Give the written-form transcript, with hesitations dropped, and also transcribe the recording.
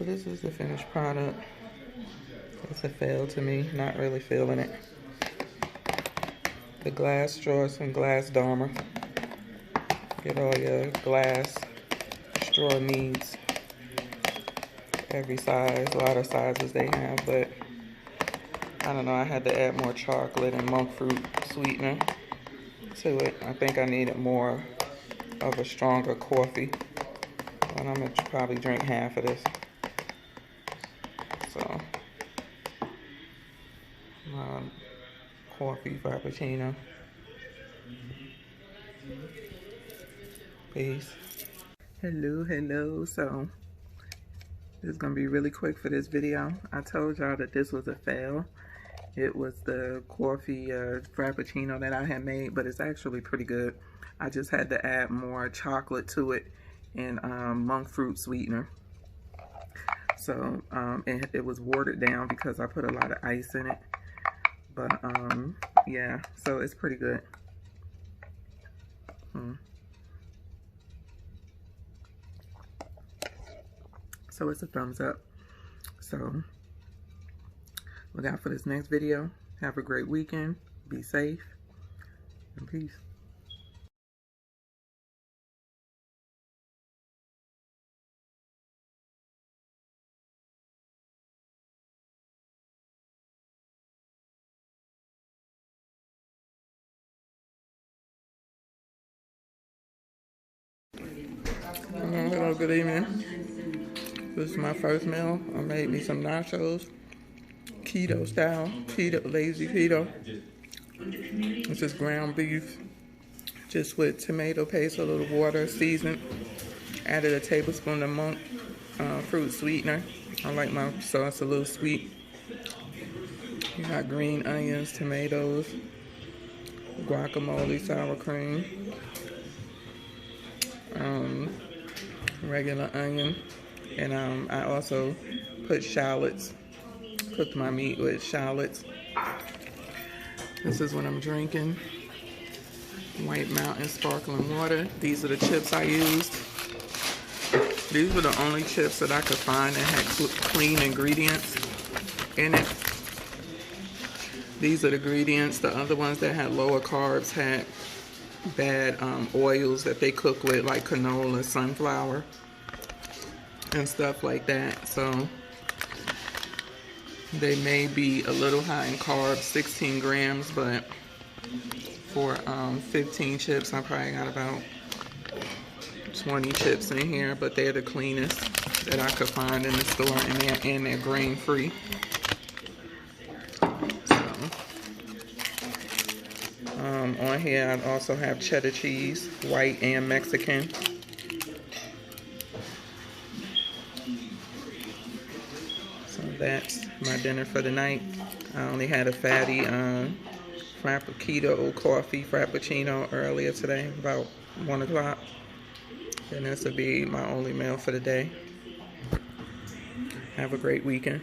So this is the finished product. It's a fail to me, not really feeling it. The glass straw, some glass dormer. Get all your glass straw needs. Every size, a lot of sizes they have, but I don't know, I had to add more chocolate and monk fruit sweetener to it. I think I needed more of a stronger coffee, but I'm gonna probably drink half of this. So, coffee Frappuccino. Peace. Hello. So, this is gonna be really quick for this video. I told y'all that this was a fail. It was the coffee Frappuccino that I had made, but it's actually pretty good. I just had to add more chocolate to it and monk fruit sweetener. So it was watered down because I put a lot of ice in it. But yeah, so it's pretty good. So it's a thumbs up. So look out for this next video. Have a great weekend. Be safe. And peace. Hello, good evening. This is my first meal. I made me some nachos. Keto style. Lazy keto. It's just ground beef. Just with tomato paste, a little water, seasoned. Added a tablespoon of monk fruit sweetener. I like my sauce a little sweet. You got green onions, tomatoes, guacamole, sour cream, regular onion, and I also put shallots. Cooked my meat with shallots. This is what I'm drinking. White Mountain sparkling water. These are the chips I used. These were the only chips that I could find that had clean ingredients in it. These are the ingredients. The other ones that had lower carbs had bad oils that they cook with, like canola, sunflower, and stuff like that. So they may be a little high in carbs, 16 grams, but for 15 chips, I probably got about 20 chips in here, but they're the cleanest that I could find in the store, and they're grain-free. On here, I also have cheddar cheese, white and Mexican. So that's my dinner for the night. I only had a fatty Keto coffee Frappuccino earlier today, about 1 o'clock. And this will be my only meal for the day. Have a great weekend.